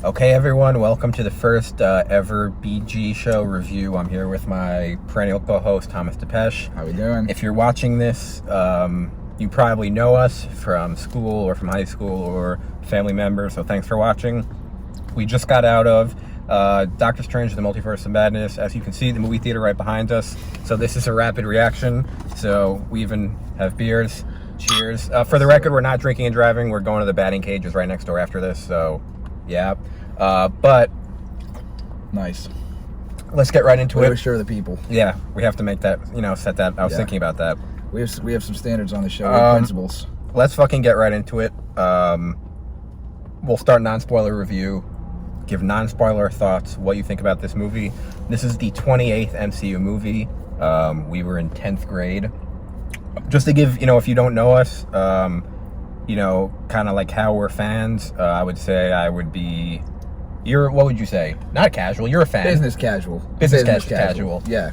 Okay, everyone, welcome to the first ever BG show review. I'm here with my perennial co-host, Thomas Depeche. How we doing? If you're watching this, you probably know us from school or from high school or family members, so thanks for watching. We just got out of Doctor Strange, the Multiverse of Madness. As you can see, the movie theater right behind us. So this is a rapid reaction, so we even have beers. Cheers. For the record, we're not drinking and driving. We're going to the batting cages right next door after this, so yeah. But nice. Let's get right into it. We're sure of the people. Yeah, we have to make that, set that. I was thinking about that. We have some standards on the show, we have principles. Let's fucking get right into it. We'll start non-spoiler review. Give non-spoiler thoughts, what you think about this movie. This is the 28th MCU movie. We were in 10th grade. Just to give, if you don't know us, kind of like how we're fans, I would say I would be... what would you say? Not casual, you're a fan. Business casual. Business casual. Yeah.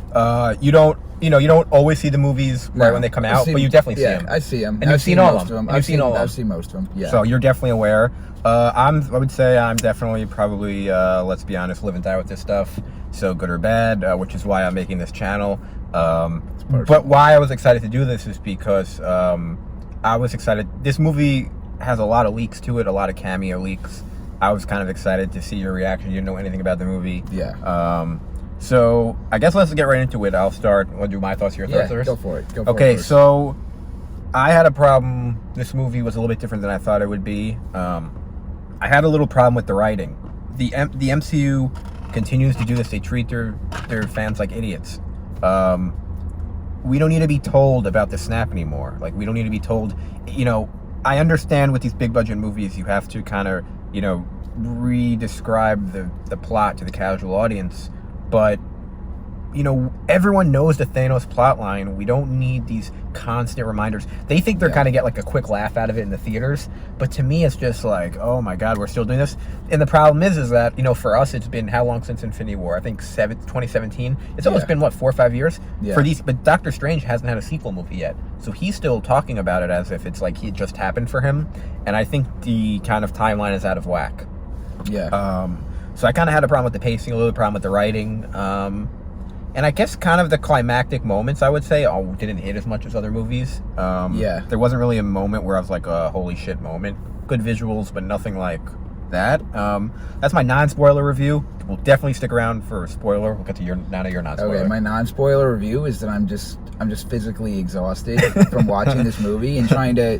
You don't always see the movies right when they come out, but you definitely see them. I see them. And you've seen all of them. I've seen most of them, yeah. So you're definitely aware. I would say I'm definitely probably, let's be honest, live and die with this stuff. So good or bad, which is why I'm making this channel. But why I was excited to do this is because I was excited. This movie has a lot of leaks to it, a lot of cameo leaks. I was kind of excited to see your reaction. You didn't know anything about the movie. Yeah. So I guess let's get right into it. I'll start. I'll do my thoughts, your thoughts first. Go for it. Okay, so I had a problem. This movie was a little bit different than I thought it would be. I had a little problem with the writing. The MCU continues to do this. They treat their fans like idiots. We don't need to be told about the snap anymore. Like, we don't need to be told, I understand with these big budget movies, you have to kind of, re-describe the plot to the casual audience. But, everyone knows the Thanos plot line. We don't need these constant reminders. They think they're kind of get like a quick laugh out of it in the theaters. But to me, it's just like, oh my God, we're still doing this. And the problem is that, for us, it's been how long since Infinity War? I think 2017. It's almost been, 4 or 5 years? Yeah. For these, but Doctor Strange hasn't had a sequel movie yet. So he's still talking about it as if it's like it just happened for him. And I think the kind of timeline is out of whack. Yeah. So I kind of had a problem with the pacing, a little problem with the writing. And I guess kind of the climactic moments, I would say, didn't hit as much as other movies. There wasn't really a moment where I was like, a holy shit moment. Good visuals, but nothing like that. That's my non-spoiler review. We'll definitely stick around for a spoiler. We'll get to your non-spoiler. Okay, my non-spoiler review is that I'm just physically exhausted from watching this movie and trying to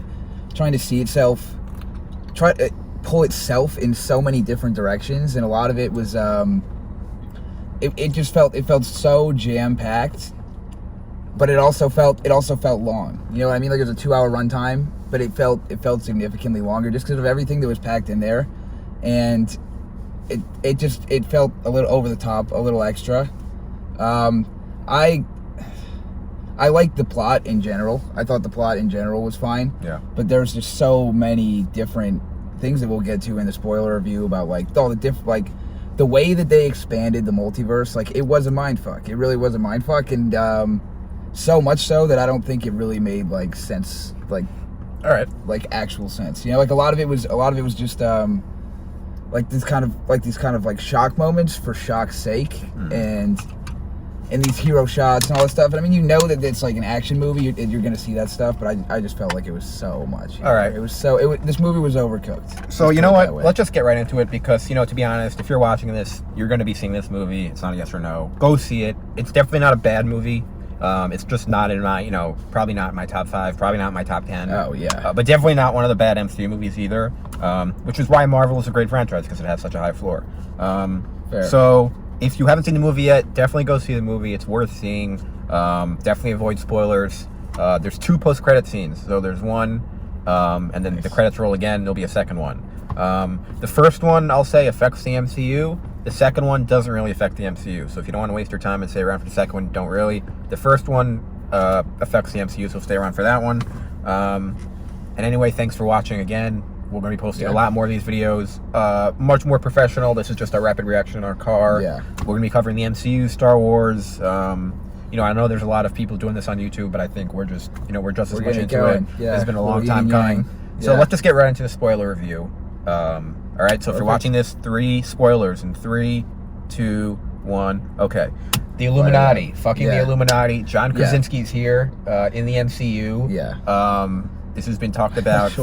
see itself, try to pull itself in so many different directions, and a lot of it was it felt so jam-packed, but it also felt long. You know what I mean? Like, it was a 2-hour runtime, but it felt significantly longer just because of everything that was packed in there, and it felt a little over the top, a little extra. I liked the plot in general. I thought the plot in general was fine. Yeah. But there's just so many different things that we'll get to in the spoiler review about the way that they expanded the multiverse. Like, it was a mindfuck. It really was a mindfuck, and so much so that I don't think it really made sense. Actual sense. Like a lot of it was just these kind of shock moments for shock's sake, and these hero shots and all this stuff. And I mean, that it's like an action movie, you're gonna see that stuff, but I just felt like it was so much. All right. This movie was overcooked. So you know what? Let's just get right into it, because to be honest, if you're watching this, you're gonna be seeing this movie. It's not a yes or no. Go see it. It's definitely not a bad movie. It's just not in my, probably not in my top 5, probably not in my top 10. Oh yeah. But definitely not one of the bad MCU movies either. Which is why Marvel is a great franchise, because it has such a high floor. Fair. So if you haven't seen the movie yet, definitely go see the movie. It's worth seeing. Definitely avoid spoilers. There's 2 post-credit scenes. So there's one, and then the credits roll again. There'll be a second one. The first one, I'll say, affects the MCU. The second one doesn't really affect the MCU. So if you don't want to waste your time and stay around for the second one, don't really. The first one affects the MCU, so stay around for that one. And anyway, thanks for watching again. We're going to be posting a lot more of these videos. Much more professional. This is just a rapid reaction in our car. Yeah. We're going to be covering the MCU, Star Wars. I know there's a lot of people doing this on YouTube, but I think we're just as much into it. Yeah. It's been a long time coming. So let's just get right into the spoiler review. All right, so if you're watching this, 3 spoilers in 3, 2, 1. Okay. The Illuminati, fucking the Illuminati. John Krasinski's here in the MCU. Yeah. This has been talked about.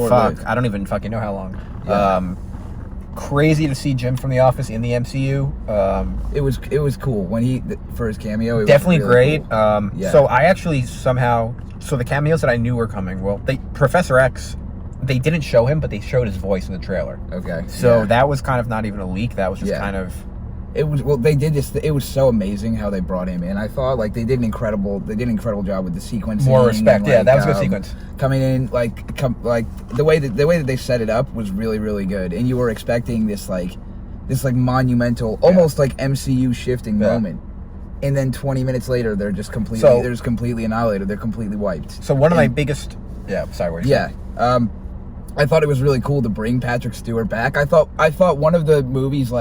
I don't even fucking know how long. Yeah. Crazy to see Jim from The Office in the MCU. It was cool when for his cameo. It definitely was really great. Cool. So I actually somehow the cameos that I knew were coming. Well, Professor X, they didn't show him, but they showed his voice in the trailer. Okay. So that was kind of not even a leak. That was just kind of. It was they did this. It was so amazing how they brought him in. I thought they did an incredible job with the sequencing. More respect, and, that was a good sequence. Coming in the way that they set it up was really, really good. And you were expecting this monumental, almost like MCU shifting moment. And then 20 minutes later, they're just completely annihilated. They're completely wiped. So one of my biggest sorry, what are you saying? I thought it was really cool to bring Patrick Stewart back. I thought one of the movie's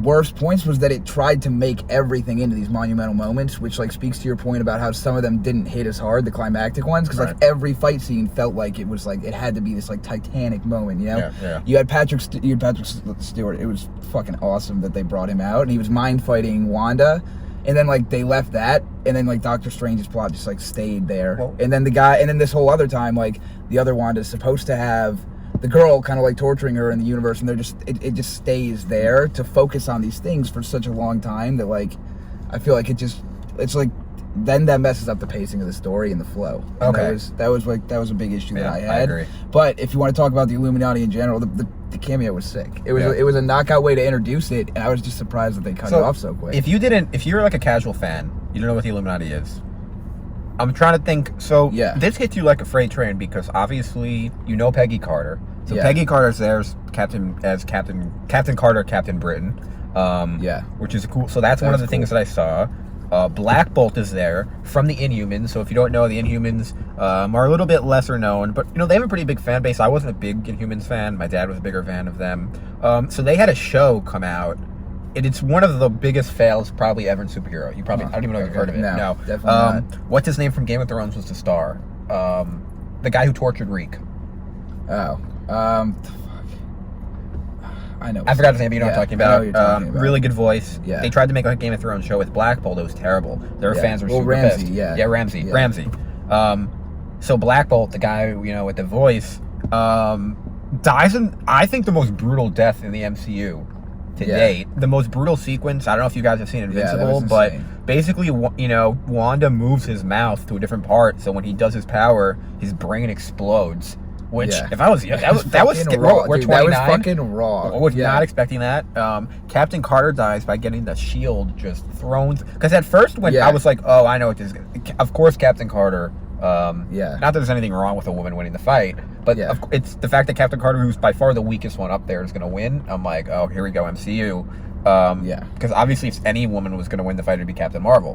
worst points was that it tried to make everything into these monumental moments, which speaks to your point about how some of them didn't hit as hard, the climactic ones, because every fight scene felt like it was it had to be this Titanic moment, you know? Yeah. You had Patrick Stewart. It was fucking awesome that they brought him out, and he was mind fighting Wanda, and then they left that, and then Doctor Strange's plot just stayed there, and then this whole other time the other Wanda's supposed to have the girl kind of torturing her in the universe, and it just stays there to focus on these things for such a long time that I feel then that messes up the pacing of the story and the flow. And okay, that was a big issue that I had. I agree. But if you want to talk about the Illuminati in general, the cameo was sick. It was a knockout way to introduce it, and I was just surprised that they cut it off so quick. If you're a casual fan, you don't know what the Illuminati is. I'm trying to think. So this hits you like a freight train because obviously you know Peggy Carter. So Peggy Carter's there as Captain Carter, Captain Britain. Which is cool. So that's one of the things that I saw. Black Bolt is there from the Inhumans. So if you don't know, the Inhumans are a little bit lesser known, but they have a pretty big fan base. I wasn't a big Inhumans fan. My dad was a bigger fan of them. So they had a show come out. It's one of the biggest fails probably ever in superhero. I don't even know if you've heard of it. No, definitely not. What's his name from Game of Thrones was the star. The guy who tortured Reek. Oh. I know. I forgot his name, but you know what I'm talking about. I know what you're talking about. Really good voice. Yeah. They tried to make a Game of Thrones show with Black Bolt. It was terrible. Their fans were super Ramsey, pissed. Yeah, Ramsey. Yeah. Ramsey. So Black Bolt, the guy with the voice, dies in I think the most brutal death in the MCU to date. The most brutal sequence. I don't know if you guys have seen Invincible, but basically, Wanda moves his mouth to a different part, so when he does his power, his brain explodes. Which, if I was, that was raw. We're 29. That was fucking raw. I was not expecting that. Captain Carter dies by getting the shield just thrown. Because at first, when I was like, oh, I know what this is. Of course, Captain Carter. Not that there's anything wrong with a woman winning the fight, but it's the fact that Captain Carter, who's by far the weakest one up there, is going to win. I'm like, oh, here we go, MCU. Because obviously, if any woman was going to win the fight, it'd be Captain Marvel,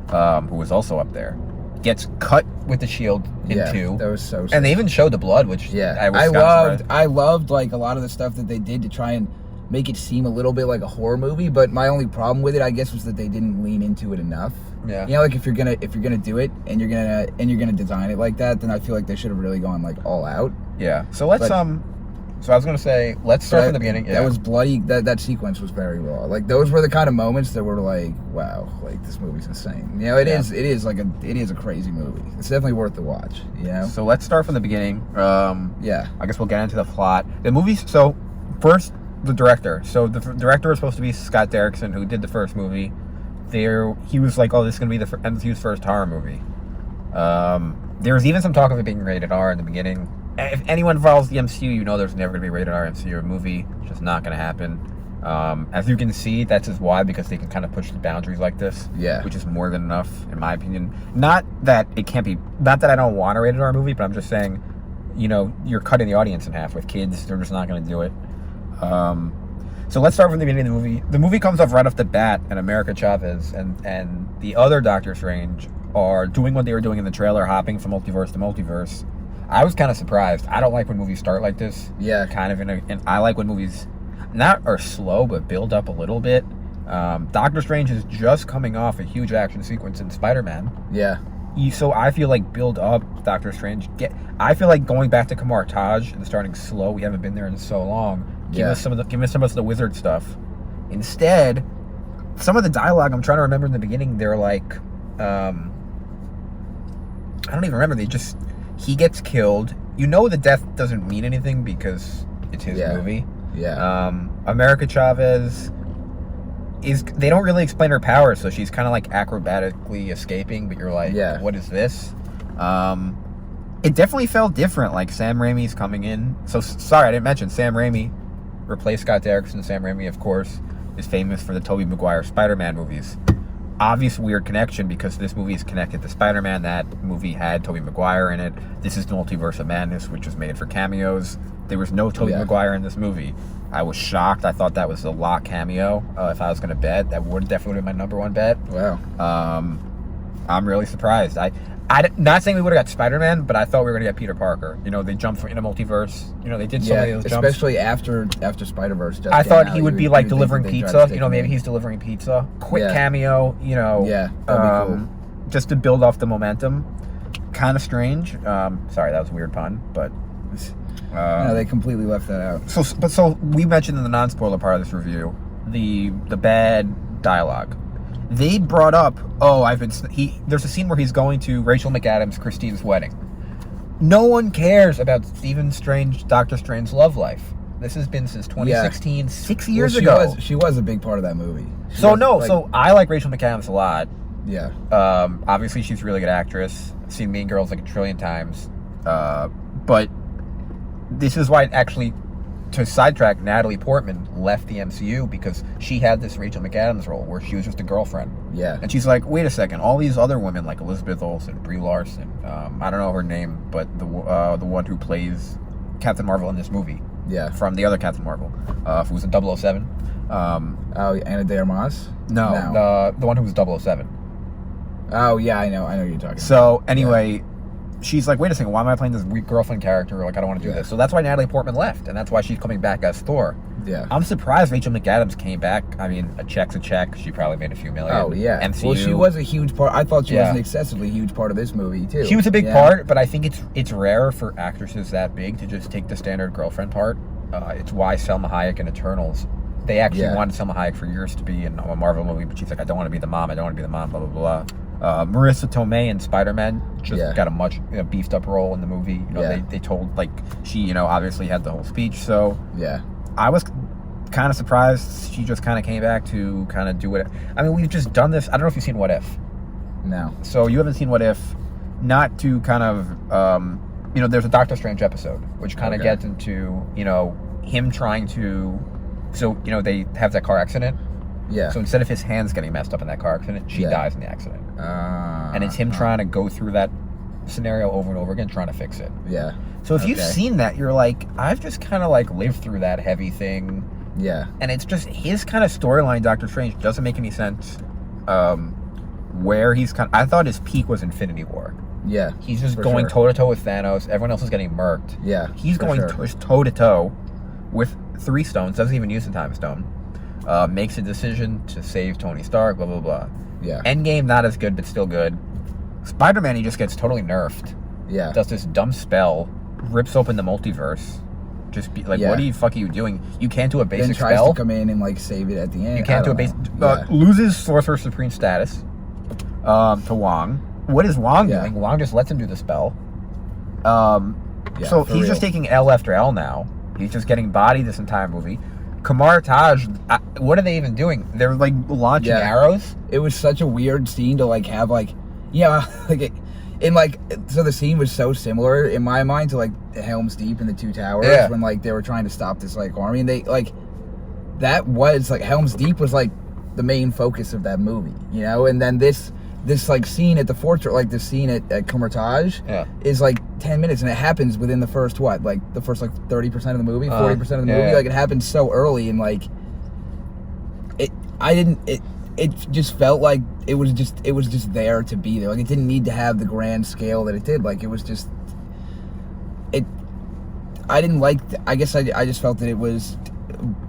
who was also up there. Gets cut with the shield in two. That was so sick. And they even showed the blood, which I loved a lot of the stuff that they did to try and make it seem a little bit like a horror movie, but my only problem with it, I guess, was that they didn't lean into it enough. Yeah. If you're gonna do it and you're gonna design it like that, then I feel like they should have really gone all out. Yeah. So let's So I was gonna say, let's start from the beginning. That was bloody. That sequence was very raw. Those were the kind of moments that were wow, this movie's insane. It is a crazy movie. It's definitely worth the watch. So let's start from the beginning. I guess we'll get into the plot. The movie. So first, the director. So the director was supposed to be Scott Derrickson, who did the first movie. He was like, oh, this is gonna be the MCU's first horror movie. There was even some talk of it being rated R in the beginning. If anyone follows the MCU, there's never going to be a rated R MCU movie. It's just not going to happen. As you can see, that's just why, because they can kind of push the boundaries like this. Which is more than enough, in my opinion. Not that it can't be, not that I don't want a rated R movie, but I'm just saying, you're cutting the audience in half with kids. They're just not going to do it. So let's start from the beginning of the movie. The movie comes off right off the bat, and America Chavez and the other Doctor Strange are doing what they were doing in the trailer, hopping from multiverse to multiverse. I was kind of surprised. I don't like when movies start like this. And I like when movies not are slow, but build up a little bit. Doctor Strange is just coming off a huge action sequence in Spider-Man. So I feel like build up Doctor Strange. I feel like going back to Kamar Taj and starting slow. We haven't been there in so long. Give us some of the wizard stuff. Instead, some of the dialogue I'm trying to remember in the beginning, they're like, I don't even remember. He gets killed. You know the death doesn't mean anything because it's his movie. Yeah. America Chavez they don't really explain her powers, so she's kind of like acrobatically escaping, but you're like, what is this? It definitely felt different. Like Sam Raimi's coming in. So sorry, I didn't mention Sam Raimi replaced Scott Derrickson. Sam Raimi, of course, is famous for the Tobey Maguire Spider-Man movies. Obvious weird connection because this movie is connected to Spider-Man. That movie had Tobey Maguire in it. This is the Multiverse of Madness, which was made for cameos. There was no Tobey Maguire in this movie. I was shocked. I thought that was a lock cameo. If I was going to bet, that would definitely be my number one bet. Wow. I'm really surprised. I not saying we would have got Spider-Man, but I thought we were going to get Peter Parker. You know, they jumped in a multiverse. You know, they did so many of those jumps. Especially after Spider-Verse. I thought he would be like delivering pizza. You know, maybe he's delivering pizza. Quick cameo, you know. Yeah, that'd be cool. Just to build off the momentum. Kind of strange. Sorry, that was a weird pun, but... no, they completely left that out. So we mentioned in the non-spoiler part of this review, the bad dialogue. They brought up, there's a scene where he's going to Rachel McAdams' Christine's wedding. No one cares about Doctor Strange's love life. This has been since 2016, 6 years ago. She was a big part of that movie. So I like Rachel McAdams a lot. Yeah. Obviously she's a really good actress. I've seen Mean Girls like a trillion times. But this is why actually, to sidetrack, Natalie Portman left the MCU because she had this Rachel McAdams role where she was just a girlfriend. Yeah. And she's like, wait a second, all these other women like Elizabeth Olsen, Brie Larson, I don't know her name, but the one who plays Captain Marvel in this movie. Yeah. From the other Captain Marvel, who was in 007. Anna de Armas? No, the one who was 007. Oh, yeah, I know you're talking about. So, anyway... She's like, wait a second, why am I playing this weak girlfriend character? Like, I don't want to do this. So that's why Natalie Portman left, and that's why she's coming back as Thor. Yeah. I'm surprised Rachel McAdams came back. I mean, a check's a check. She probably made a few million. Oh, yeah. MCU. Well, she was a huge part. I thought she was an excessively huge part of this movie, too. She was a big part, but I think it's rare for actresses that big to just take the standard girlfriend part. It's why Selma Hayek in Eternals, they actually wanted Selma Hayek for years to be in a Marvel movie, but she's like, I don't want to be the mom, blah, blah, blah. Marissa Tomei in Spider-Man just got a much beefed up role in the movie. You know, they told, like, she, obviously had the whole speech. So I was kind of surprised she just kind of came back to kind of do it. I mean, we've just done this. I don't know if you've seen What If. No. So you haven't seen What If, not to kind of, there's a Doctor Strange episode, which kind of gets into, him trying to, they have that car accident. Yeah. So instead of his hands getting messed up in that car accident, she dies in the accident. And it's him trying to go through that scenario over and over again, trying to fix it. Yeah. So if you've seen that, you're like, I've just kind of like lived through that heavy thing. Yeah. And it's just his kind of storyline, Doctor Strange, doesn't make any sense. Where he's I thought his peak was Infinity War. Yeah. He's just going toe-to-toe with Thanos. Everyone else is getting murked. Yeah. He's going toe-to-toe with 3 stones, doesn't even use the time stone. Makes a decision to save Tony Stark, blah, blah, blah. Yeah. Endgame, not as good, but still good. Spider-Man, he just gets totally nerfed. Yeah. Does this dumb spell, rips open the multiverse. Just be like, what the fuck are you doing? You can't do a basic spell. Then tries to come in and, like, save it at the end. You can't do a basic... loses Sorcerer Supreme status to Wong. What is Wong doing? Wong just lets him do the spell. So he's just taking L after L now. He's just getting bodied this entire movie. Kamar Taj, what are they even doing? They're like launching arrows. It was such a weird scene to like have like, so the scene was so similar in my mind to like the Helm's Deep and the Two Towers when like they were trying to stop this like army, and they like that was like Helm's Deep was like the main focus of that movie, and then this like scene at the fortress, like the scene at Kamar Taj is like 10 minutes, and it happens within the first 30% of the movie, 40% of the movie. Like it happened so early, and like it just felt like it was just there to be there. Like it didn't need to have the grand scale that it did. Like it was just I didn't like I guess I just felt that it was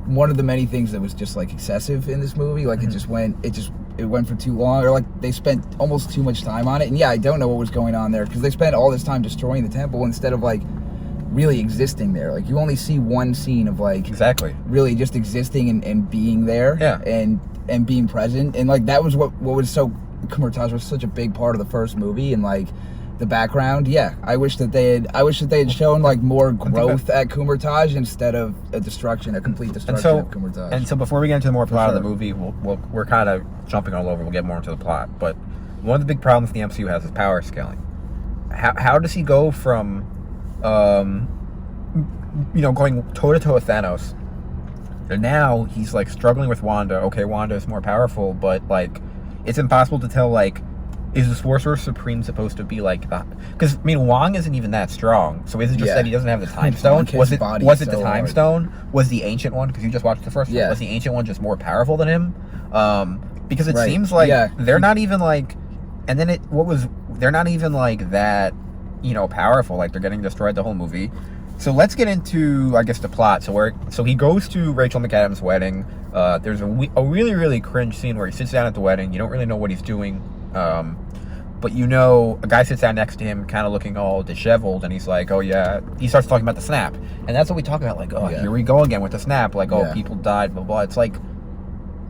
one of the many things that was just like excessive in this movie. Like it went for too long, or like they spent almost too much time on it. And I don't know what was going on there, because they spent all this time destroying the temple instead of like really existing there. Like, you only see one scene of, like, exactly, really just existing and being there, yeah, and being present, and like that was what was so, Kumar-Taj was such a big part of the first movie, and like the background. Yeah, I wish that they had shown like more growth at Kumar-Taj instead of a complete destruction of Kumar-Taj. And so before we get into the more plot of the movie, we're kind of jumping all over. We'll get more into the plot, but one of the big problems the MCU has is power scaling. How does he go from going toe to toe with Thanos, and now he's like struggling with Wanda. Okay, Wanda is more powerful, but like it's impossible to tell, like, is the Sorcerer Supreme supposed to be like that? Because I mean, Wong isn't even that strong. So is it just that he doesn't have the Time Stone? Was it the Time Stone? Was the Ancient One? Because you just watched the first one. Was the Ancient One just more powerful than him? Because it seems like they're not even like, and then they're not even like that, powerful. Like, they're getting destroyed the whole movie. So let's get into, I guess, the plot. So he goes to Rachel McAdams' wedding. There's a really, really cringe scene where he sits down at the wedding. You don't really know what he's doing. But a guy sits down next to him, kind of looking all disheveled, and he's like, oh yeah, he starts talking about the snap. And that's what we talk about, like, here we go again with the snap, like, people died, blah, blah. It's like,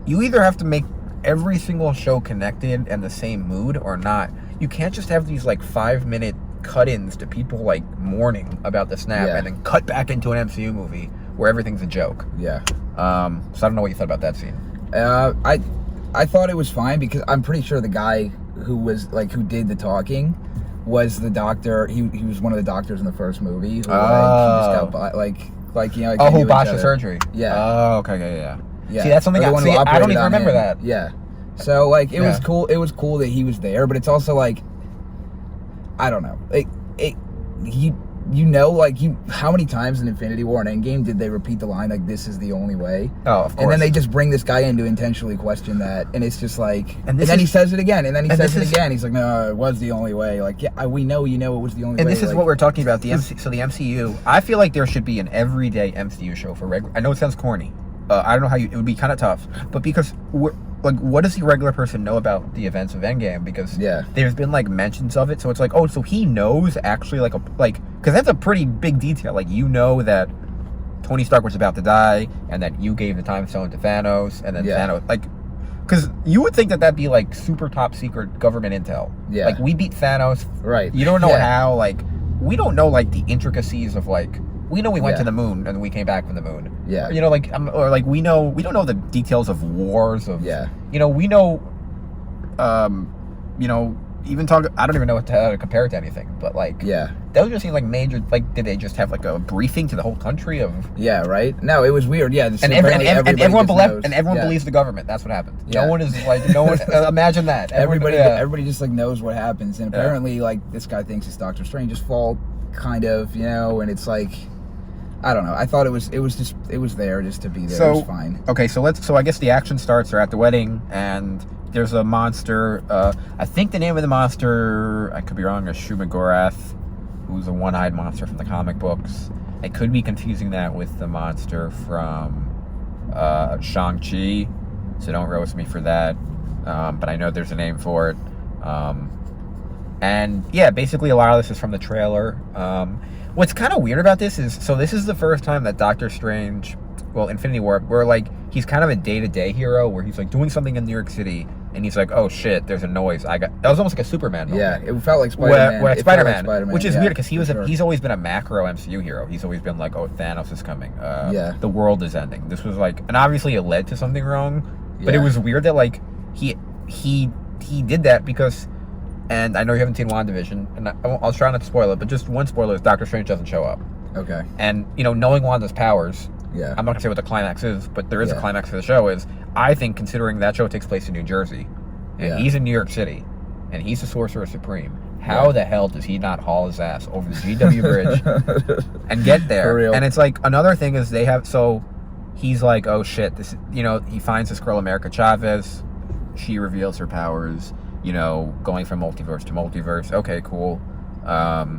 you either have to make every single show connected and the same mood or not. You can't just have these, like, 5-minute cut-ins to people, like, mourning about the snap and then cut back into an MCU movie where everything's a joke. So I don't know what you thought about that scene. I thought it was fine because I'm pretty sure the guy who did the talking was the doctor. He was one of the doctors in the first movie. Who, he just got who botched the surgery. Oh, okay, yeah. See, that's something I don't even remember that. Yeah. So like it was cool. It was cool that he was there, but it's also like, I don't know. How many times in Infinity War and Endgame did they repeat the line, like, this is the only way? Oh, of course. And then they just bring this guy in to intentionally question that, and it's just like, and then he says it again, and then he says it again. He's like, no, it was the only way. Like, yeah, we know it was the only way. And this is what we're talking about, the MCU. I feel like there should be an everyday MCU show for regular. I know it sounds corny. I don't know it would be kind of tough, but because what does the regular person know about the events of Endgame? Because there's been like mentions of it, so it's like, oh, so he knows actually, because that's a pretty big detail. Like, that Tony Stark was about to die, and that you gave the Time Stone to Thanos, and then Thanos, like, because you would think that'd be like super top secret government intel. Like, we beat Thanos, right? You don't know how, like, we don't know like the intricacies of like. We know we went to the moon and we came back from the moon. We don't know the details of wars of. We know, even talk. I don't even know how to compare it to anything, but like. Those just seem like major. Like, did they just have like a briefing to the whole country of? Right. No, it was weird. And everyone believes the government. That's what happened. No one is like imagine that. Everybody just like knows what happens, and apparently like this guy thinks it's Doctor Strange's fault, kind of, and it's like. I don't know. I thought it was there just to be there. It was fine. Okay, so I guess the action starts. They're at the wedding, and there's a monster. I think the name of the monster, I could be wrong, is Shumagorath, who's a one-eyed monster from the comic books. I could be confusing that with the monster from Shang-Chi, so don't roast me for that. But I know there's a name for it. And yeah, basically a lot of this is from the trailer. What's kind of weird about this is, so this is the first time that Doctor Strange, Infinity War, where like he's kind of a day-to-day hero, where he's like doing something in New York City, and he's like, oh shit, there's a noise. That was almost like a Superman moment. It felt like Spider-Man. Spider-Man, which is weird because he's always been a macro MCU hero. He's always been like, oh, Thanos is coming. The world is ending. This was like, and obviously it led to something wrong, but it was weird that like he did that because. And I know you haven't seen WandaVision, and I'll try not to spoil it, but just one spoiler is Doctor Strange doesn't show up. Okay. And, knowing Wanda's powers, I'm not going to say what the climax is, but there is a climax for the show, is, I think, considering that show takes place in New Jersey, and he's in New York City, and he's the Sorcerer Supreme, how the hell does he not haul his ass over the GW Bridge and get there? For real. And it's like, another thing is he's like, oh shit, this, he finds this girl, America Chavez, she reveals her powers, going from multiverse to multiverse. Okay, cool. The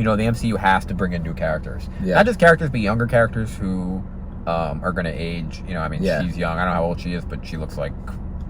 MCU has to bring in new characters. Not just characters, but younger characters who are going to age. She's young. I don't know how old she is, but she looks like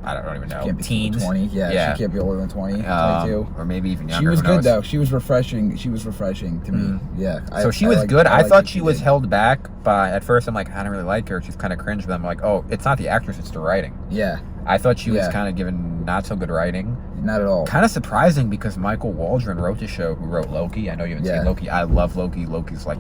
I don't even know. Can't be Teens. 20. Yeah, she can't be older than 20, 22. Or maybe even younger. She was who good knows? though. She was refreshing. She was refreshing to me. Yeah. So she was good. I thought she was held back by. At first, I'm like, I don't really like her. She's kind of cringe. But I'm like, oh, it's not the actress, it's the writing. Yeah. I thought she was kind of given not so good writing. Not at all. Kind of surprising because Michael Waldron wrote the show, who wrote Loki. I know you haven't seen Loki. I love Loki. Loki's like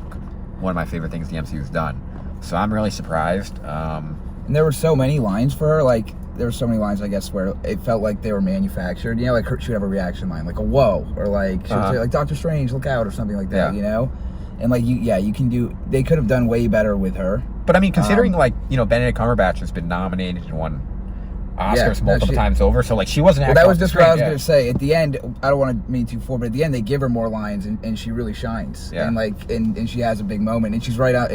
one of my favorite things the MCU's done. So I'm really surprised. And there were so many lines for her. Like, there were so many lines, I guess, where it felt like they were manufactured. You know, like she would have a reaction line, like a whoa, or like she would say, like, Doctor Strange, look out, or something like that, you know? And like, you can do, they could have done way better with her. But I mean, considering like, you know, Benedict Cumberbatch has been nominated and won Oscars multiple times over, so like she wasn't actually. Well, that was just what I was going to say. At the end, I don't want to mean too forward, but at the end they give her more lines, and she really shines. Yeah. And like, and she has a big moment, and she's right out.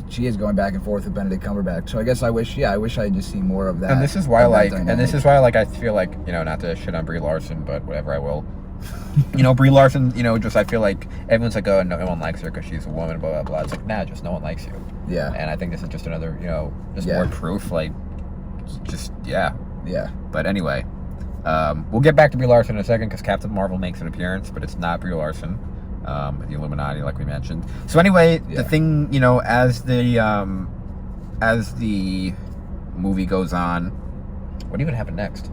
She is going back and forth with Benedict Cumberbatch. So I guess I wish I had just seen more of that. And this is why, I feel like, you know, not to shit on Brie Larson, but whatever, I will. You know, Brie Larson, you know, just I feel like everyone's like, oh, no one likes her because she's a woman, blah blah blah. It's like, nah, just no one likes you. Yeah. And I think this is just another, you know, just more proof, like, just Yeah. But anyway, we'll get back to Brie Larson in a second because Captain Marvel makes an appearance, but it's not Brie Larson, the Illuminati, like we mentioned. So anyway, the thing, you know, as the movie goes on, what even happened next?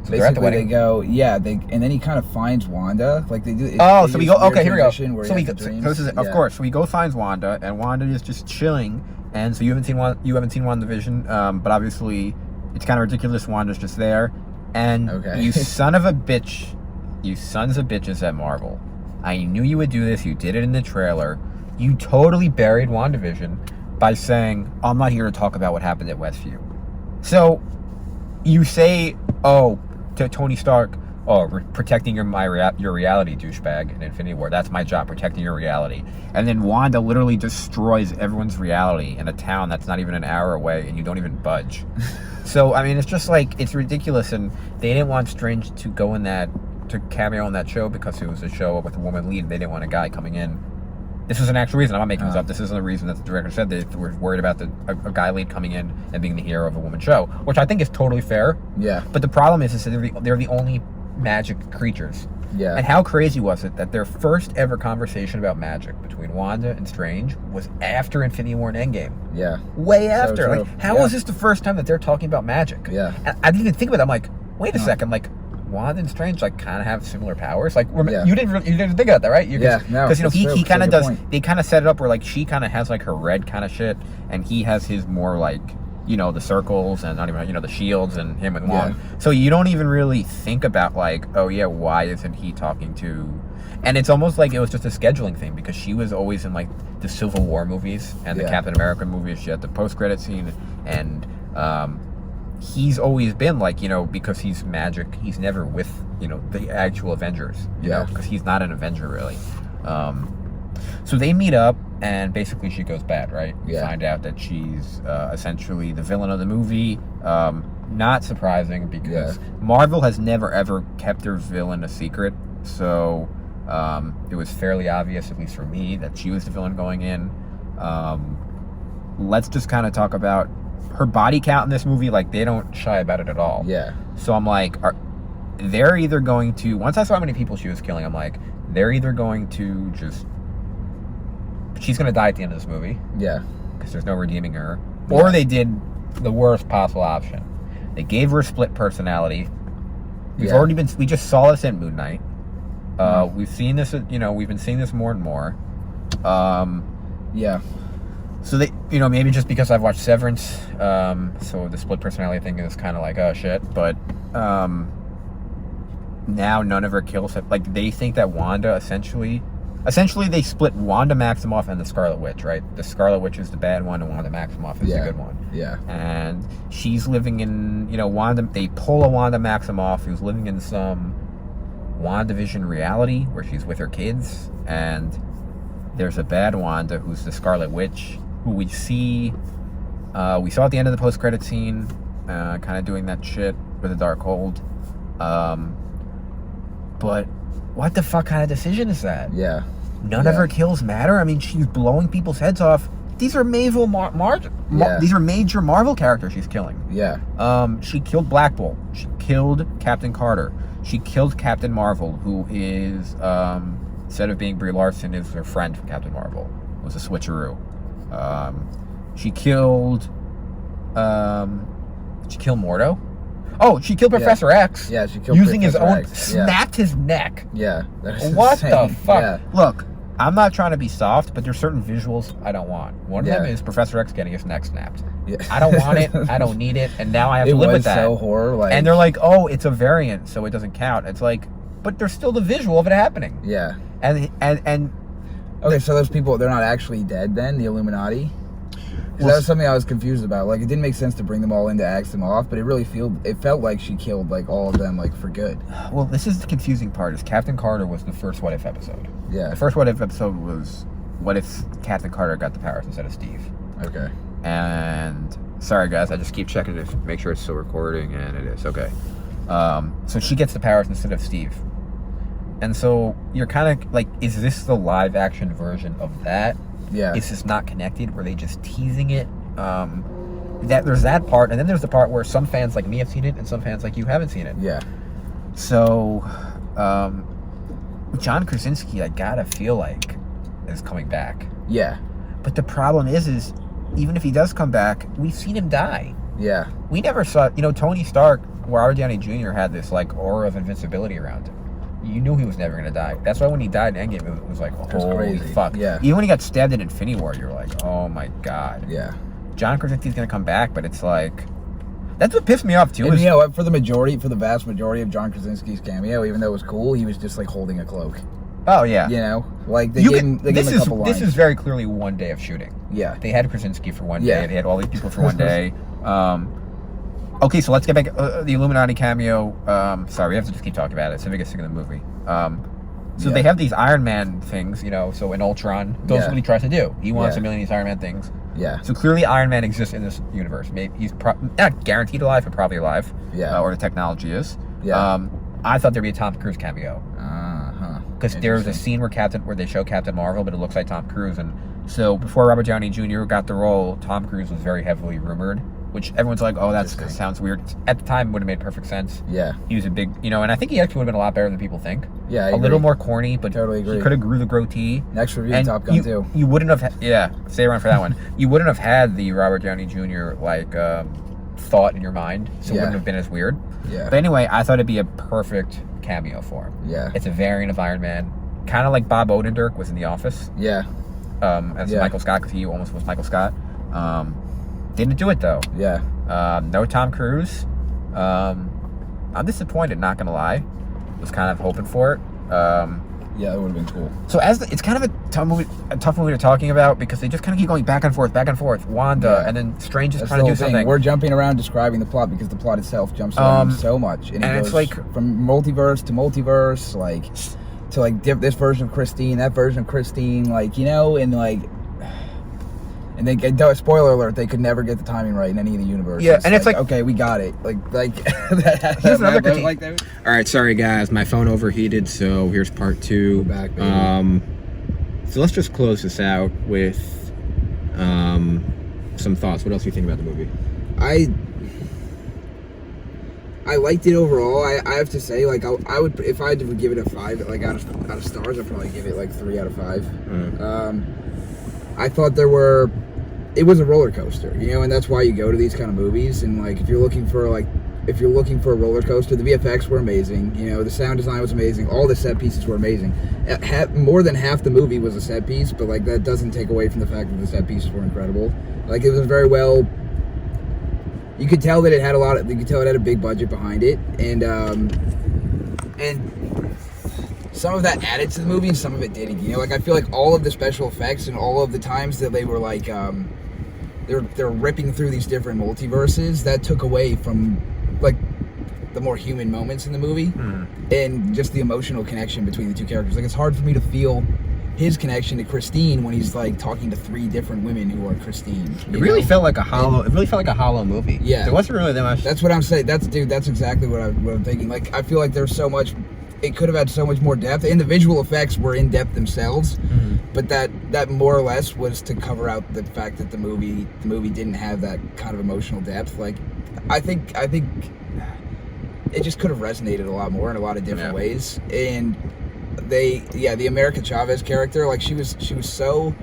So basically, they're at the wedding. They go, and then he kind of finds Wanda, like they do. So we go. Okay, here we go. So this is of course. So we go finds Wanda, and Wanda is just chilling. And so you haven't seen WandaVision, but obviously it's kind of ridiculous. Wanda's just there, and you sons of bitches at Marvel. I knew you would do this. You did it in the trailer. You totally buried WandaVision by saying, "I'm not here to talk about what happened at Westview." So you say, "Oh, to Tony Stark, protecting your reality, douchebag, in Infinity War. That's my job, protecting your reality." And then Wanda literally destroys everyone's reality in a town that's not even an hour away, and you don't even budge. So, I mean, it's just like, it's ridiculous, and they didn't want Strange to go in to cameo in that show because it was a show with a woman lead. They didn't want a guy coming in. This is an actual reason. I'm not making this up. This isn't a reason that the director said. They were worried about a guy lead coming in and being the hero of a woman's show, which I think is totally fair. Yeah. But the problem is that they're the only magic creatures. Yeah. And how crazy was it that their first ever conversation about magic between Wanda and Strange was after Infinity War and Endgame? Yeah. Way after. Like, how was this the first time that they're talking about magic? Yeah. And I didn't even think about it. I'm like, wait a second, like, Wanda and Strange like kind of have similar powers. Like, you didn't think about that, right? Because you know he kind of does. They kind of set it up where like she kind of has like her red kind of shit, and he has his more like, you know, the circles and not even, you know, the shields, and him and Wong. So you don't even really think about like, oh yeah, why isn't he talking to? And it's almost like it was just a scheduling thing because she was always in like the Civil War movies and the Captain America movies. She had the post-credit scene, and he's always been like, you know, because he's magic, he's never with, you know, the actual Avengers, you know, because he's not an Avenger really. So they meet up, and basically she goes bad, right? We find out that she's essentially the villain of the movie. Not surprising because Marvel has never ever kept their villain a secret, so it was fairly obvious, at least for me, that she was the villain going in. Let's just kind of talk about her body count in this movie. Like, they don't shy about it at all. Yeah. So I'm like, they're either going to, once I saw how many people she was killing, I'm like, they're either going to just, she's going to die at the end of this movie. Yeah. Because there's no redeeming her. Or they did the worst possible option. They gave her a split personality. We just saw this in Moon Knight. We've seen this, you know, we've been seeing this more and more. So they, you know, maybe just because I've watched Severance, so the split personality thing is kind of like, oh shit, but now none of her kills have, like, they think that Wanda essentially they split Wanda Maximoff and the Scarlet Witch, right? The Scarlet Witch is the bad one, and Wanda Maximoff is the good one. Yeah. And she's living in, you know, they pull a Wanda Maximoff who's living in some WandaVision reality where she's with her kids, and there's a bad Wanda who's the Scarlet Witch, who we saw at the end of the post-credit scene, kind of doing that shit with a Darkhold. But what the fuck kind of decision is that? Yeah. None of her kills matter? I mean, she's blowing people's heads off. These are these are major Marvel characters she's killing. Yeah. She killed Black Bolt. She killed Captain Carter. She killed Captain Marvel, who is, instead of being Brie Larson, is her friend from Captain Marvel. It was a switcheroo. She killed Mordo? Oh, she killed Professor X. Yeah, she killed using Professor his own, X. snapped his neck. Yeah. What the fuck? Yeah. Look, I'm not trying to be soft, but there's certain visuals I don't want. One of them Yeah. is Professor X getting his neck snapped. Yeah. I don't want it. I don't need it, and now I have to live with that. It was so horror. Like, and they're like, "Oh, it's a variant, so it doesn't count." It's like, but there's still the visual of it happening. yeah. And Okay, so those people, they're not actually dead then, the Illuminati? 'Cause that was something I was confused about. Like, it didn't make sense to bring them all in to axe them off, but it felt like she killed, like, all of them, like, for good. well, this is the confusing part. Is Captain Carter was the first What If episode. Yeah. The first What If episode was, what if Captain Carter got the powers instead of Steve? Okay. And sorry guys, I just keep checking to make sure it's still recording, and it is. Okay. So she gets the powers instead of Steve. And so you're kind of like, is this the live action version of that? Yeah. Is this not connected? Were they just teasing it? That there's that part, and then there's the part where some fans like me have seen it, and some fans like you haven't seen it. Yeah. So, John Krasinski, I gotta feel like, is coming back. Yeah. But the problem is even if he does come back, we've seen him die. Yeah. We never saw, Tony Stark, Robert Downey Jr. had this like aura of invincibility around him. You knew he was never going to die. That's why when he died in Endgame, it was like, holy fuck. Yeah. Even when he got stabbed in Infinity War, you're like, oh my god. Yeah. John Krasinski's going to come back, but it's like, that's what pissed me off too. And for the vast majority of John Krasinski's cameo, even though it was cool, he was just like holding a cloak. Oh yeah. You know, like they gave him a couple lines. This is very clearly one day of shooting. Yeah. They had Krasinski for one day. Yeah. They had all these people for one day. Okay, so let's get back the Illuminati cameo. Sorry, we have to just keep talking about it. It's the biggest thing in the movie. So they have these Iron Man things, so in Ultron, those are what he tries to do. He wants a million of these Iron Man things. Yeah. So clearly Iron Man exists in this universe. Maybe he's not guaranteed alive, but probably alive. Yeah. Or the technology is. Yeah. I thought there'd be a Tom Cruise cameo. Because there's a scene where they show Captain Marvel, but it looks like Tom Cruise. And so before Robert Downey Jr. got the role, Tom Cruise was very heavily rumored, which everyone's like, oh, that sounds weird. At the time, it would have made perfect sense. Yeah. He was a big, and I think he actually would have been a lot better than people think. Yeah, a little more corny, but totally agree. He could have grew the goatee. Next review, Top Gun 2. You wouldn't have, stay around for that one. You wouldn't have had the Robert Downey Jr. thought in your mind, so it wouldn't have been as weird. Yeah. But anyway, I thought it'd be a perfect cameo for him. Yeah. It's a variant of Iron Man, kind of like Bob Odenkirk was in The Office. Yeah. As Michael Scott, because he almost was Michael Scott. Didn't do it though. Yeah. No Tom Cruise. I'm disappointed, not gonna lie. Was kind of hoping for it. Yeah, it would have been cool. So it's kind of a tough movie to talking about because they just kind of keep going back and forth. Wanda, and then Strange is trying to do something. We're jumping around describing the plot because the plot itself jumps around so much, and it goes it's like from multiverse to multiverse, to this version of Christine, that version of Christine, and then spoiler alert, they could never get the timing right in any of the universes. Yeah, and it's like okay, we got it. Here's another critique. All right, sorry guys, my phone overheated, so here's part 2. We're back, baby. So let's just close this out with some thoughts. What else do you think about the movie? I liked it overall. I have to say, I would, if I had to give it a 5, out of stars, I'd probably give it 3 out of 5. I thought it was a roller coaster, and that's why you go to these kind of movies. And if you're looking for a roller coaster, the VFX were amazing. The sound design was amazing. All the set pieces were amazing. More than half the movie was a set piece, but that doesn't take away from the fact that the set pieces were incredible. It was very well. You could tell that it had a big budget behind it, and some of that added to the movie and some of it didn't. I feel like all of the special effects and all of the times that they were they're ripping through these different multiverses, that took away from the more human moments in the movie and just the emotional connection between the two characters. It's hard for me to feel his connection to Christine when he's talking to 3 different women who are Christine. It really felt like a hollow movie. Yeah, there wasn't really that much. That's what I'm saying. That's exactly what I'm thinking. I feel like there's so much. It could have had so much more depth, and the visual effects were in depth themselves, but that more or less was to cover out the fact that the movie didn't have that kind of emotional depth. I think it just could have resonated a lot more in a lot of different Yeah. ways. And the America Chavez character, like she was so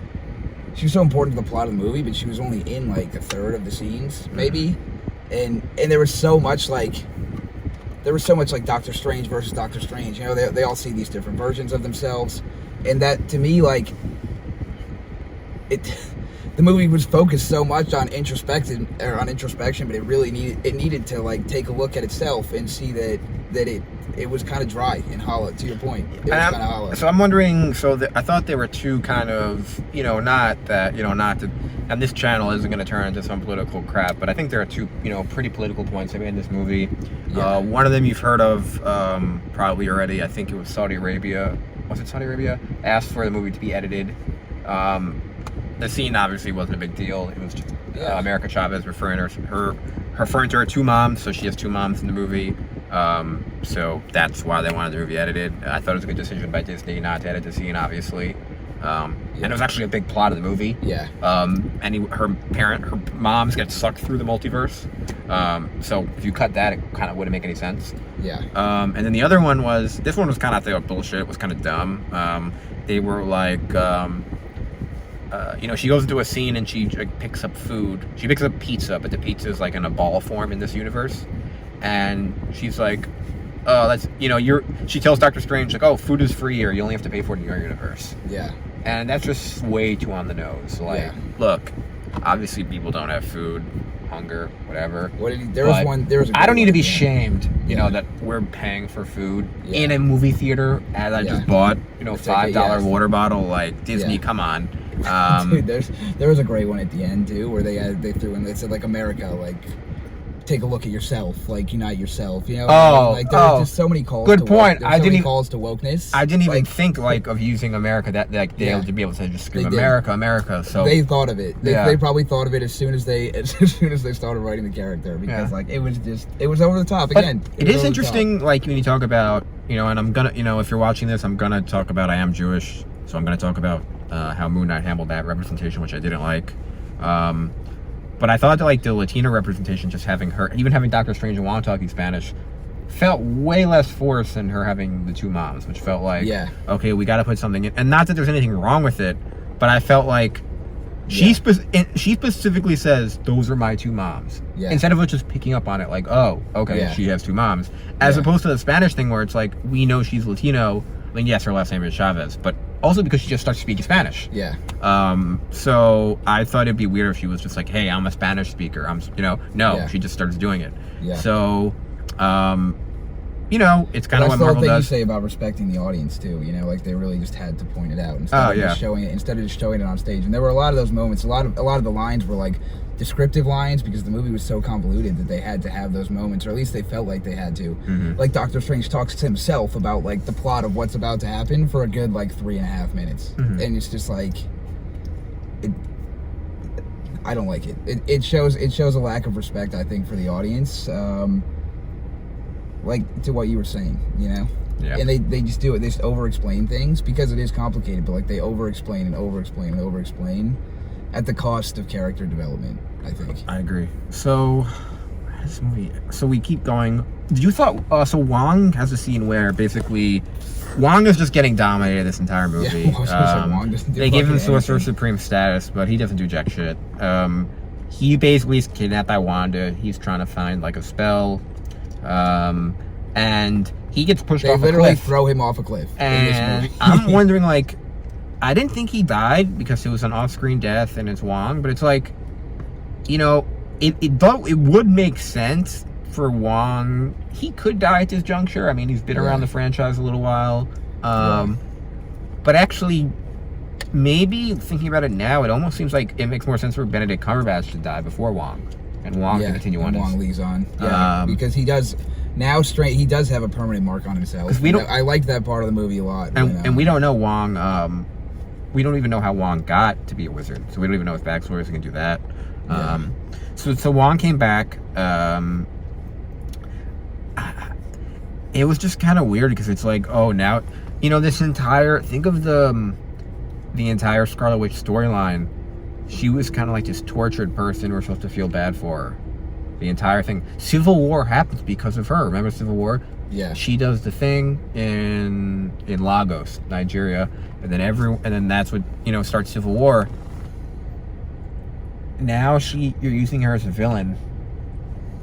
important to the plot of the movie, but she was only in like a third of the scenes, maybe. And there was so much like Doctor Strange versus Doctor Strange. You know, they all see these different versions of themselves, and that to me, like, the movie was focused so much on introspection, but it really needed to like take a look at itself and see that it was kind of dry and hollow. To your point, it was kind of hollow. So I'm wondering. I thought there were two kind of, not to, and this channel isn't going to turn into some political crap, but I think there are two, pretty political points I made in this movie. Yeah. One of them you've heard of probably already. I think it was Saudi Arabia. Was it Saudi Arabia? Asked for the movie to be edited. The scene obviously wasn't a big deal. It was just America Chavez referring to her two moms, so she has two moms in the movie. So that's why they wanted the movie edited. I thought it was a good decision by Disney not to edit the scene, obviously. And it was actually a big plot of the movie. Yeah. Her moms get sucked through the multiverse. So if you cut that, it kind of wouldn't make any sense. Yeah. And then the other one was, this one was kind of, I thought, bullshit. It was kind of dumb. They were like, she goes into a scene and she like, picks up food. She picks up pizza, but the pizza is like in a ball form in this universe. And she's like, oh, that's, she tells Doctor Strange, like, oh, food is free here. You only have to pay for it in your universe. Yeah. And that's just way too on the nose. Like, look, obviously people don't have food, hunger, whatever. I don't need to be shamed, that we're paying for food in a movie theater as I just bought, $5 water bottle. Like, Disney, come on. Dude, there was a great one at the end too, where they threw in, they said like, America, like, take a look at yourself, like, unite yourself, like there's just so many calls. Good point. Calls to wokeness. I didn't even think like of using America, that like they to be able to just scream America. So they thought of it. They probably thought of it as soon as they started writing the character, because like it was over the top. But again. It is interesting, like when you talk about and I'm gonna if you're watching this, I'm gonna talk about I am Jewish, so I'm gonna talk about how Moon Knight handled that representation, which I didn't like. But I thought that like the Latino representation, just having Doctor Strange and Wong talking Spanish, felt way less forced than her having the two moms, which felt like, okay, we got to put something in. And not that there's anything wrong with it, but I felt like she specifically says, those are my two moms. Yeah. Instead of just picking up on it like, oh, okay, she has two moms. As opposed to the Spanish thing where it's like, we know she's Latino. I mean, yes, her last name is Chavez, but also because she just starts speaking Spanish. Yeah. So I thought it'd be weird if she was just like, hey, I'm a Spanish speaker. She just starts doing it. Yeah. So, it's kind of what Marvel does. That's the thing you say about respecting the audience too. Like they really just had to point it out instead of just showing it on stage. And there were a lot of those moments. A lot of the lines were like descriptive lines, because the movie was so convoluted that they had to have those moments, or at least they felt like they had to. Mm-hmm. Like Doctor Strange talks to himself about like the plot of what's about to happen for a good like 3.5 minutes, and it's just like, I don't like it. It shows a lack of respect, I think, for the audience. Like to what you were saying, Yeah. And they just do it. They just over-explain things because it is complicated, but like they over-explain and over-explain and over-explain at the cost of character development, I think. I agree. So, this movie. So we keep going. Did you thought? So Wong has a scene where basically Wong is just getting dominated this entire movie. They give him Sorcerer Supreme status, but he doesn't do jack shit. He basically is kidnapped by Wanda. He's trying to find like a spell, and he gets pushed off a cliff. They literally throw him off a cliff. And I'm wondering, like, I didn't think he died because it was an off-screen death and it's Wong, but it's like, it would make sense for Wong. He could die at this juncture. I mean, he's been around the franchise a little while. But actually, maybe thinking about it now, it almost seems like it makes more sense for Benedict Cumberbatch to die before Wong, and Wong to continue on. Wong leads on, because he does now. He does have a permanent mark on himself. I liked that part of the movie a lot. And we don't know Wong. We don't even know how Wong got to be a wizard, so we don't even know his backstory, so we can do that. So Wong came back. It was just kind of weird because it's like, oh, now, this entire, think of the entire Scarlet Witch storyline. She was kind of like this tortured person we're supposed to feel bad for. The entire thing. Civil War happens because of her. Remember Civil War? Yeah. She does the thing in Lagos, Nigeria, and then that's what, you know, starts Civil War. Now you're using her as a villain.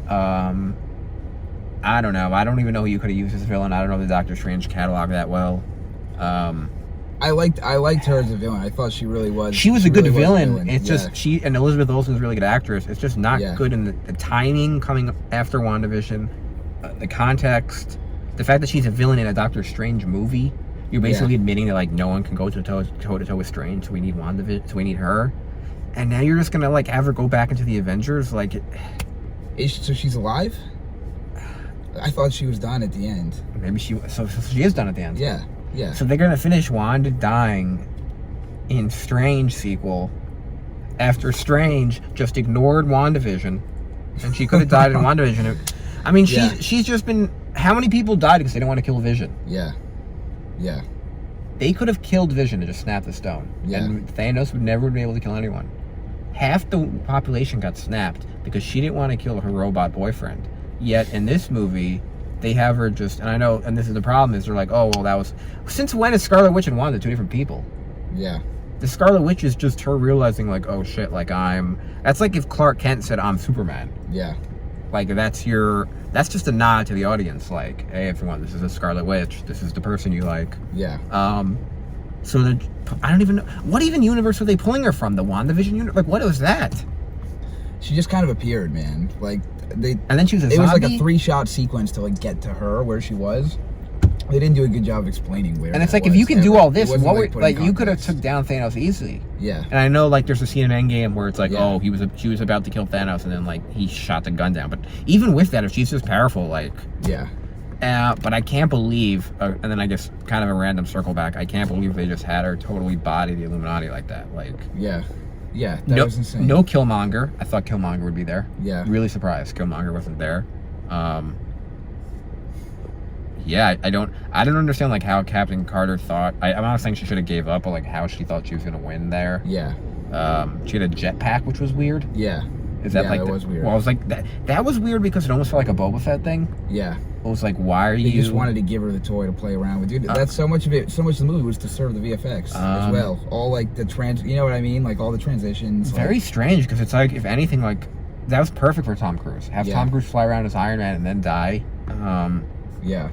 I don't know. I don't even know who you could have used as a villain. I don't know the Doctor Strange catalog that well. I liked her as a villain. I thought she really was. She was a good villain. It's yeah. just and Elizabeth Olsen's a really good actress. It's just not good in the timing coming after WandaVision, the context, the fact that she's a villain in a Doctor Strange movie. You're basically admitting that like no one can go toe to toe with Strange, so we need WandaVision, so we need her. And now you're just gonna like have her go back into the Avengers, like. So she's alive? I thought she was done at the end. Maybe she is done at the end. Yeah. Yeah. So they're gonna finish Wanda dying in Strange sequel after Strange just ignored WandaVision, and she could have died in WandaVision. I mean, she's just been. How many people died because they didn't want to kill Vision? Yeah. Yeah. They could have killed Vision and just snapped the stone, and Thanos would never be able to kill anyone. Half the population got snapped because she didn't want to kill her robot boyfriend. Yet in this movie, they have her just, and I know, and this is the problem, is they're like, oh, well, that was, since when is Scarlet Witch and Wanda two different people? Yeah. The Scarlet Witch is just her realizing, like, oh, shit, like, that's like if Clark Kent said, I'm Superman. Yeah. Like, that's just a nod to the audience, like, hey, everyone, this is a Scarlet Witch, this is the person you like. Yeah. So I don't even know, what even universe were they pulling her from? The WandaVision universe? Like, what was that? She just kind of appeared, man. Like, and then she was a zombie? It was like a 3-shot sequence to like get to her where she was. They didn't do a good job of explaining where. And it's like, was, if you can do all this, what were, like you could have context. took down Thanos easily. Yeah. And I know like there's a scene in Endgame where it's like, oh, she was about to kill Thanos, and then like he shot the gun down. But even with that, if she's just powerful, like. Yeah. But I can't believe, and then I guess kind of a random circle back, I can't believe they just had her totally body the Illuminati like that. Like. Yeah. Yeah, that was insane. No Killmonger. I thought Killmonger would be there. Yeah. Really surprised Killmonger wasn't there. Yeah, I don't understand like how Captain Carter thought. I'm not saying she should have gave up, but like how she thought she was gonna win there. Yeah. She had a jetpack, which was weird. Yeah. Is that like that was weird. Well, I was like that was weird because it almost felt like a Boba Fett thing. Yeah. It was like, why are they you? They just wanted to give her the toy to play around with. Dude, that's so much of it. So much of the movie was to serve the VFX as well. All like the you know what I mean? Like all the transitions. Very strange because it's like, if anything, like that was perfect for Tom Cruise. Have Tom Cruise fly around as Iron Man and then die. Yeah.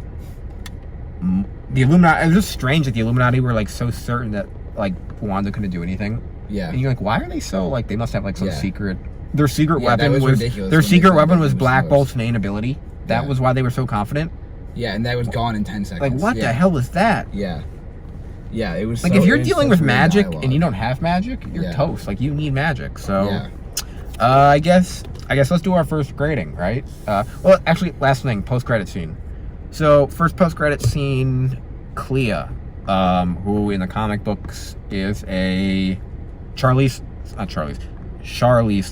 The Illuminati. It was just strange that the Illuminati were like so certain that like Wanda couldn't do anything. Yeah. And you're like, why are they so like? They must have like some secret. Their secret weapon was ridiculous. Their secret weapon was Black Bolt's main ability. That was why they were so confident. Yeah, and that was gone in 10 seconds. Like, what the hell was that? Yeah. Yeah, it was like, if you're dealing with magic and you don't have magic, you're toast. Like, you need magic. So, I guess let's do our first grading, right? Well, actually, last thing, post-credit scene. So, first post-credit scene, Clea, who in the comic books is a Charlize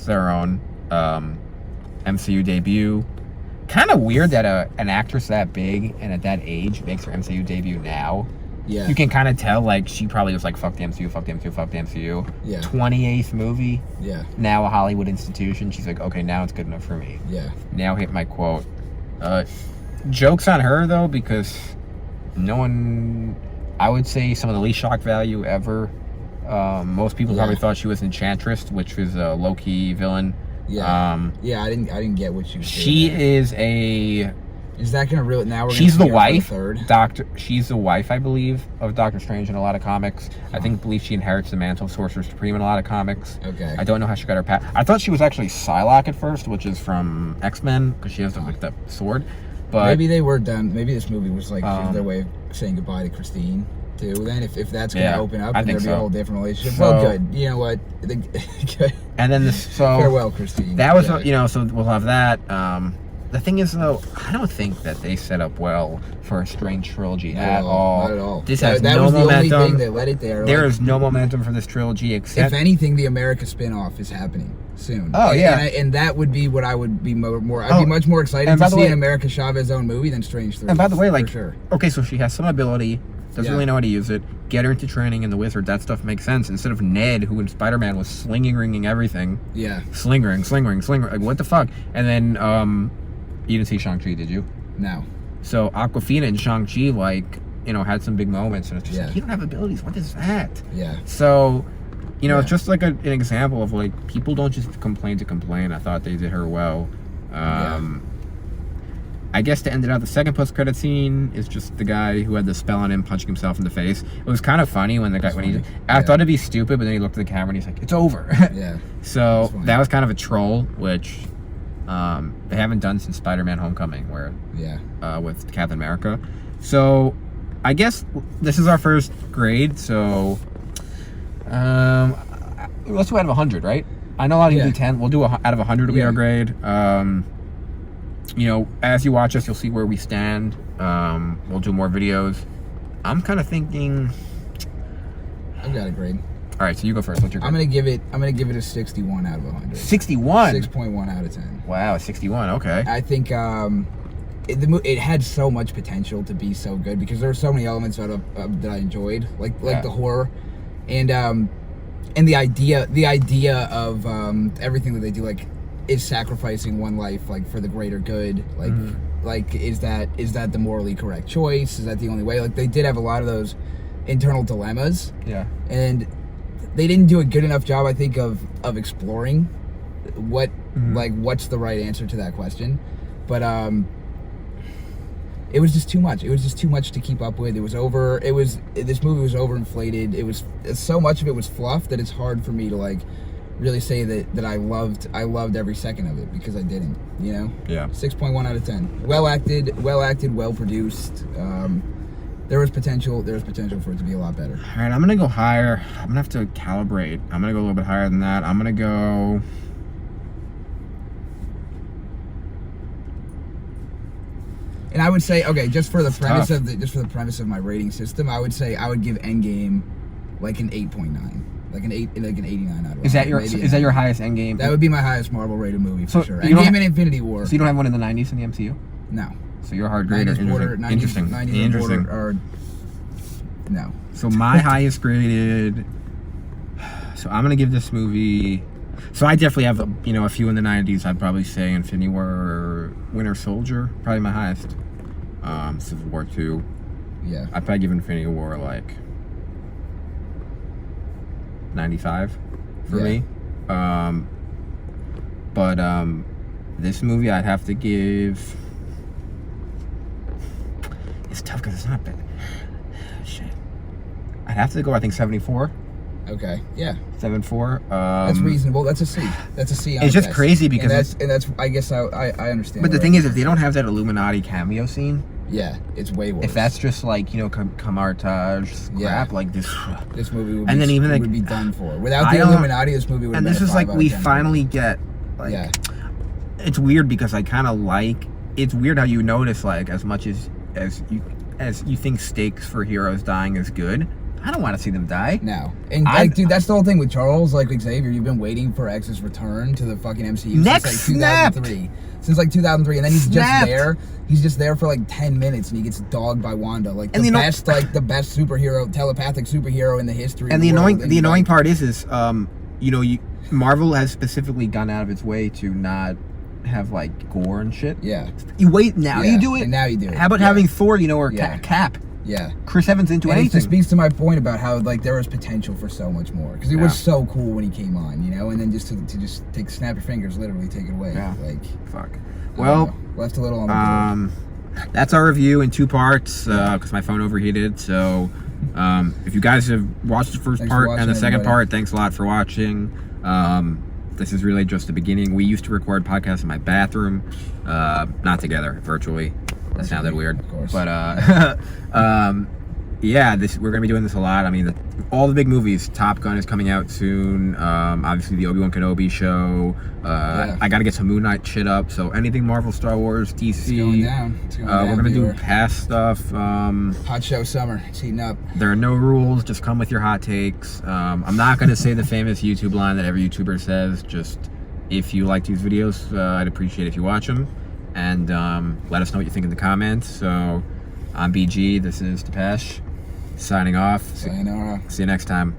Theron, MCU debut. Kind of weird that an actress that big and at that age makes her MCU debut now. Yeah. You can kind of tell, like, she probably was like, fuck the MCU, fuck the MCU, fuck the MCU. Yeah. 28th movie. Yeah. Now a Hollywood institution. She's like, okay, now it's good enough for me. Yeah. Now hit my quote. Joke's on her, though, because no one... I would say some of the least shock value ever. Most people probably thought she was Enchantress, which was a low-key villain. Yeah. I didn't get what she was doing. She is a... Is that gonna really... Now we're she's gonna the wife. Third? She's the wife, I believe, of Doctor Strange in a lot of comics. I believe she inherits the mantle of Sorcerer Supreme in a lot of comics. Okay. I don't know how she got her path. I thought she was actually Psylocke at first, which is from X-Men, because she has like the sword. But maybe they were done. Maybe this movie was like their way of saying goodbye to Christine too. Then if that's gonna open up, and there'll be a whole different relationship. So, well, good. You know what? And then farewell, Christine. That was so we'll have that. The thing is, though, I don't think that they set up well for a Strange trilogy at all. Not at all. This has that no was momentum. The only thing that let it there. There is no momentum for this trilogy, except if anything, the America spin-off is happening soon. Oh yeah, and that would be what I would be more. I'd be much more excited to see an America Chavez own movie than Strange 3. And by the way, like, for sure. Okay, so she has some ability. Doesn't really know how to use it. Get her into training in the wizard. That stuff makes sense. Instead of Ned, who in Spider-Man was ringing everything. Yeah. Sling ring. Like, what the fuck? And then, you didn't see Shang-Chi, did you? No. So Aquafina and Shang-Chi, like, you know, had some big moments. And it's just like, you don't have abilities. What is that? Yeah. So, you know, it's just like an example of, like, people don't just complain to complain. I thought they did her well. I guess to end it out, the second post-credit scene is just the guy who had the spell on him punching himself in the face. It was kind of funny when the guy, I thought it'd be stupid, but then he looked at the camera and he's like, it's over. Yeah. So that was kind of a troll, which they haven't done since Spider-Man Homecoming, where with Captain America. So I guess this is our first grade, so let's do out of 100, right? I know a lot of you do 10. We'll do out of 100 will be our grade. You know, as you watch us, you'll see where we stand. We'll do more videos. I'm kind of thinking. I've got a grade. All right, so you go first. What's your grade? I'm gonna give it a 61 out of 100. 61. 6.1 out of 10. Wow, 61. Okay. I think it had so much potential to be so good because there were so many elements that I enjoyed, like the horror, and the idea of everything that they do, like. Is sacrificing one life like for the greater good, like like is that the morally correct choice? Is that the only way? Like they did have a lot of those internal dilemmas, and they didn't do a good enough job, I think, of exploring what like what's the right answer to that question. But it was just too much. It was just too much to keep up with. This movie was overinflated. It was so much of it was fluff that it's hard for me to like really say that I loved every second of it, because I didn't, you know? Yeah. 6.1 out of 10. Well acted, well produced. There was potential for it to be a lot better. All right, I'm gonna go higher. I'm gonna have to calibrate. I'm gonna go a little bit higher than that. I'm gonna go. And I would say, okay, just for the premise of my rating system, I would say I would give Endgame like an 8.9. Like an 89 out of 100. Is that your highest Endgame? That would be my highest Marvel rated movie for sure. Endgame and Infinity War. So you don't have one in the 90s in the MCU? No. So you're a hard grader. Interesting. 90s or no. So my highest graded. So I'm gonna give this movie. So I definitely have a few in the 90s. I'd probably say Infinity War or Winter Soldier, probably my highest. Civil War 2. Yeah. I'd probably give Infinity War like 95 for me. But this movie I'd have to give. It's tough because it's not bad. Shit. I'd have to go, I think, 74. Okay. Yeah. 74. That's reasonable. That's a C. That's a C. It's just crazy because and that's I guess I understand. But the thing is, if they don't have that Illuminati cameo scene. Yeah, it's way worse. If that's just like, Kamartaj crap, like this movie would would be done for. Without the Illuminati, this movie would have been. And this is like we finally get like it's weird because I kind of like, it's weird how you notice like as much as you think stakes for heroes dying is good, I don't want to see them die. No. And dude, that's the whole thing with Charles, like Xavier, you've been waiting for X's return to the fucking MCU since like 2003. Since like 2003, and then he's just there. He's just there for like 10 minutes, and he gets dogged by Wanda, like the best superhero, telepathic superhero in the history. And the annoying part is Marvel has specifically gone out of its way to not have like gore and shit. Yeah. You wait now, you do it. And now you do it. How about having Thor, or Cap? Yeah. Chris Evans into anything. It speaks to my point about how like there was potential for so much more, because it was so cool when he came on, and then just to snap your fingers, literally take it away. Yeah. Like fuck. Well, left a little on the board. That's our review in 2 parts because my phone overheated. So if you guys have watched the first part and the second part, thanks a lot for watching. This is really just the beginning. We used to record podcasts in my bathroom, not together, virtually. That sounded weird, of course. But we're gonna be doing this a lot. I mean, all the big movies. Top Gun is coming out soon. Obviously, the Obi-Wan Kenobi show. I gotta get some Moon Knight shit up. So anything Marvel, Star Wars, DC. It's going down. We're gonna do past stuff. Hot show summer. It's heating up. There are no rules. Just come with your hot takes. I'm not gonna say the famous YouTube line that every YouTuber says. Just if you like these videos, I'd appreciate if you watch them. And let us know what you think in the comments. So I'm BG, this is Depeche. Signing off. Sayonara. See you next time.